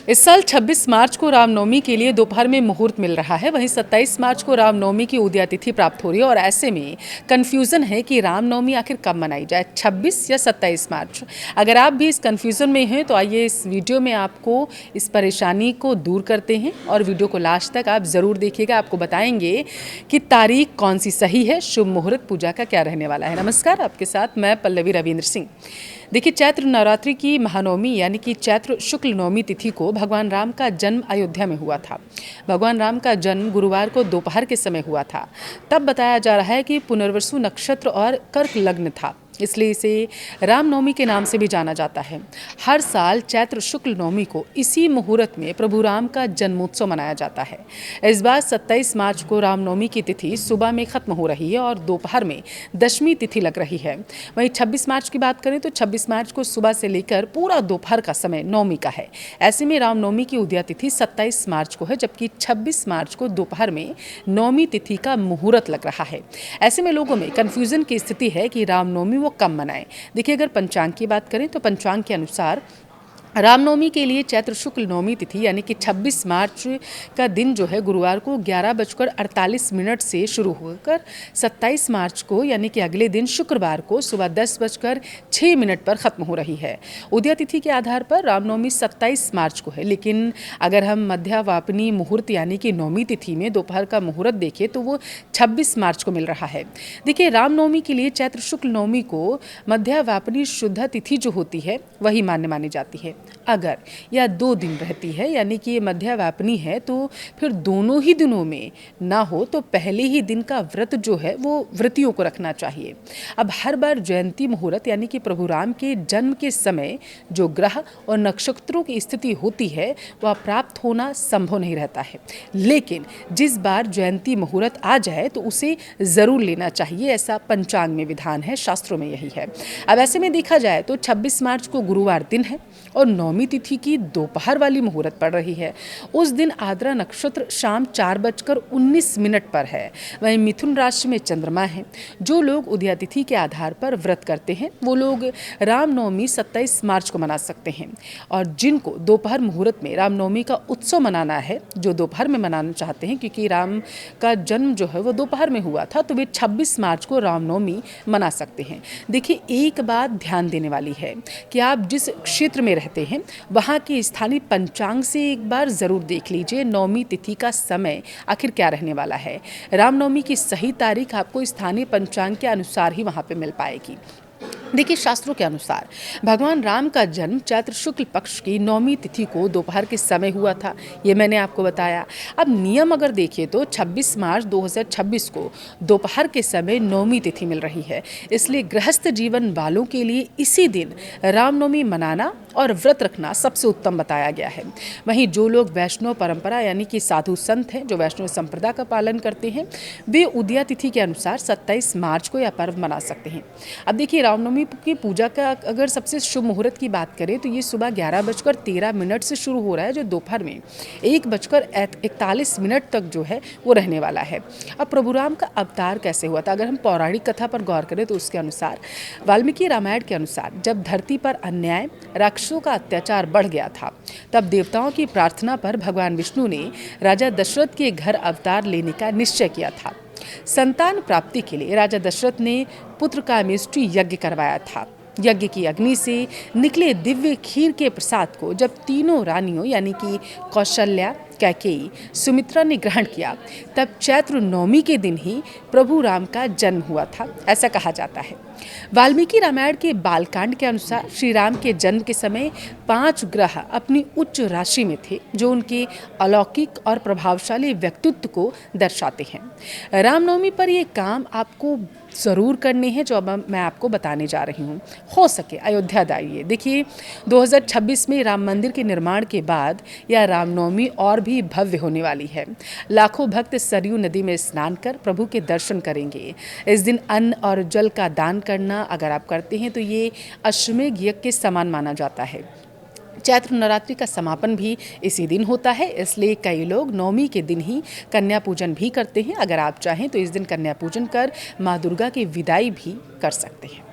इस साल 26 मार्च को रामनवमी के लिए दोपहर में मुहूर्त मिल रहा है। वहीं 27 मार्च को रामनवमी की उदया तिथि प्राप्त हो रही है और ऐसे में कन्फ्यूज़न है कि रामनवमी आखिर कब मनाई जाए, 26 या 27 मार्च। अगर आप भी इस कन्फ्यूज़न में हैं तो आइए इस वीडियो में आपको इस परेशानी को दूर करते हैं और वीडियो को लास्ट तक आप ज़रूर देखिएगा। आपको बताएंगे कि तारीख कौन सी सही है, शुभ मुहूर्त पूजा का क्या रहने वाला है। नमस्कार, आपके साथ मैं पल्लवी रविंद्र सिंह। देखिए, चैत्र नवरात्रि की महानवमी यानी कि चैत्र शुक्ल नवमी तिथि को भगवान राम का जन्म अयोध्या में हुआ था। भगवान राम का जन्म गुरुवार को दोपहर के समय हुआ था। तब बताया जा रहा है कि पुनर्वसु नक्षत्र और कर्क लग्न था, इसलिए इसे रामनवमी के नाम से भी जाना जाता है। हर साल चैत्र शुक्ल नवमी को इसी मुहूर्त में प्रभु राम का जन्मोत्सव मनाया जाता है। इस बार 27 मार्च को रामनवमी की तिथि सुबह में खत्म हो रही है और दोपहर में दशमी तिथि लग रही है। वहीं 26 मार्च की बात करें तो 26 मार्च को सुबह से लेकर पूरा दोपहर का समय नवमी का है। ऐसे में रामनवमी की उदया तिथि 27 मार्च को है, जबकि 26 मार्च को दोपहर में नवमी तिथि का मुहूर्त लग रहा है। ऐसे में लोगों में कन्फ्यूजन की स्थिति है कि रामनवमी वो कब मनाएं। देखिए, अगर पंचांग की बात करें तो पंचांग के अनुसार रामनवमी के लिए चैत्र शुक्ल नवमी तिथि यानी कि 26 मार्च का दिन जो है गुरुवार को 11:48 से शुरू होकर 27 मार्च को यानी कि अगले दिन शुक्रवार को सुबह 10:06 पर ख़त्म हो रही है। उदया तिथि के आधार पर रामनवमी 27 मार्च को है, लेकिन अगर हम मध्यावापनी मुहूर्त यानी कि नवमी तिथि में दोपहर का मुहूर्त देखें तो वो 26 मार्च को मिल रहा है। देखिए, रामनवमी के लिए चैत्र शुक्ल नवमी को मध्यावापनी शुद्ध तिथि जो होती है वही मान्य मानी जाती है। अगर यह 2 दिन रहती है यानी कि ये मध्यावापनी है तो फिर दोनों ही दिनों में ना हो तो पहले ही दिन का व्रत जो है वो व्रतियों को रखना चाहिए। अब हर बार जयंती मुहूर्त यानी कि प्रभु राम के जन्म के समय जो ग्रह और नक्षत्रों की स्थिति होती है वह प्राप्त होना संभव नहीं रहता है, लेकिन जिस बार जयंती मुहूर्त आ जाए तो उसे ज़रूर लेना चाहिए, ऐसा पंचांग में विधान है, शास्त्रों में यही है। अब ऐसे में देखा जाए तो 26 मार्च को गुरुवार दिन है और नवमी तिथि की दोपहर वाली मुहूर्त पड़ रही है। उस दिन आद्रा नक्षत्र शाम 4:19 पर है। वहीं मिथुन राशि में चंद्रमा है। जो लोग उदया तिथि के आधार पर व्रत करते हैं वो लोग रामनवमी 27 मार्च को मना सकते हैं, और जिनको दोपहर मुहूर्त में रामनवमी का उत्सव मनाना है, जो दोपहर में मनाना चाहते हैं क्योंकि राम का जन्म जो है वो दोपहर में हुआ था, तो वे 26 मार्च को रामनवमी मना सकते हैं। देखिए, एक बात ध्यान देने वाली है कि आप जिस क्षेत्र में रहते हैं वहाँ के स्थानीय पंचांग से एक बार ज़रूर देख लीजिए नवमी तिथि का समय आखिर क्या रहने वाला है। रामनवमी की सही तारीख आपको स्थानीय पंचांग के अनुसार ही वहाँ पे मिल पाएगी। देखिए, शास्त्रों के अनुसार भगवान राम का जन्म चैत्र शुक्ल पक्ष की नवमी तिथि को दोपहर के समय हुआ था, ये मैंने आपको बताया। अब नियम अगर देखिए तो 26 मार्च 2026 को दोपहर के समय नवमी तिथि मिल रही है, इसलिए गृहस्थ जीवन वालों के लिए इसी दिन रामनवमी मनाना और व्रत रखना सबसे उत्तम बताया गया है। वहीं जो लोग वैष्णव परंपरा यानी कि साधु संत हैं, जो वैष्णव संप्रदाय का पालन करते हैं, वे उदया तिथि के अनुसार 27 मार्च को यह पर्व मना सकते हैं। अब देखिए, रामनवमी की पूजा का अगर सबसे शुभ मुहूर्त की बात करें तो ये सुबह 11:13 से शुरू हो रहा है, जो दोपहर में 1:41 तक जो है वो रहने वाला है। अब प्रभु राम का अवतार कैसे हुआ था, अगर हम पौराणिक कथा पर गौर करें तो उसके अनुसार वाल्मीकि रामायण के अनुसार जब धरती पर अन्याय राक्षसों का अत्याचार बढ़ गया था, तब देवताओं की प्रार्थना पर भगवान विष्णु ने राजा दशरथ के घर अवतार लेने का निश्चय किया था। संतान प्राप्ति के लिए राजा दशरथ ने पुत्र कामेष्टि यज्ञ करवाया था। यज्ञ की अग्नि से निकले दिव्य खीर के प्रसाद को जब तीनों रानियों यानी कि कौशल्या, कैकेयी, सुमित्रा ने ग्रहण किया, तब चैत्र नवमी के दिन ही प्रभु राम का जन्म हुआ था, ऐसा कहा जाता है। वाल्मीकि रामायण के बालकांड के अनुसार श्री राम के जन्म के समय 5 ग्रह अपनी उच्च राशि में थे, जो उनके अलौकिक और प्रभावशाली व्यक्तित्व को दर्शाते हैं। रामनवमी पर ये काम आपको ज़रूर करने हैं जो अब मैं आपको बताने जा रही हूँ। हो सके अयोध्या जाइए। देखिए, 2026 में राम मंदिर के निर्माण के बाद यह रामनवमी और भी भव्य होने वाली है। लाखों भक्त सरयू नदी में स्नान कर प्रभु के दर्शन करेंगे। इस दिन अन्न और जल का दान करना अगर आप करते हैं तो ये अश्वमेध यज्ञ के समान माना जाता है। चैत्र नवरात्रि का समापन भी इसी दिन होता है, इसलिए कई लोग नवमी के दिन ही कन्या पूजन भी करते हैं। अगर आप चाहें तो इस दिन कन्या पूजन कर माँ दुर्गा की विदाई भी कर सकते हैं।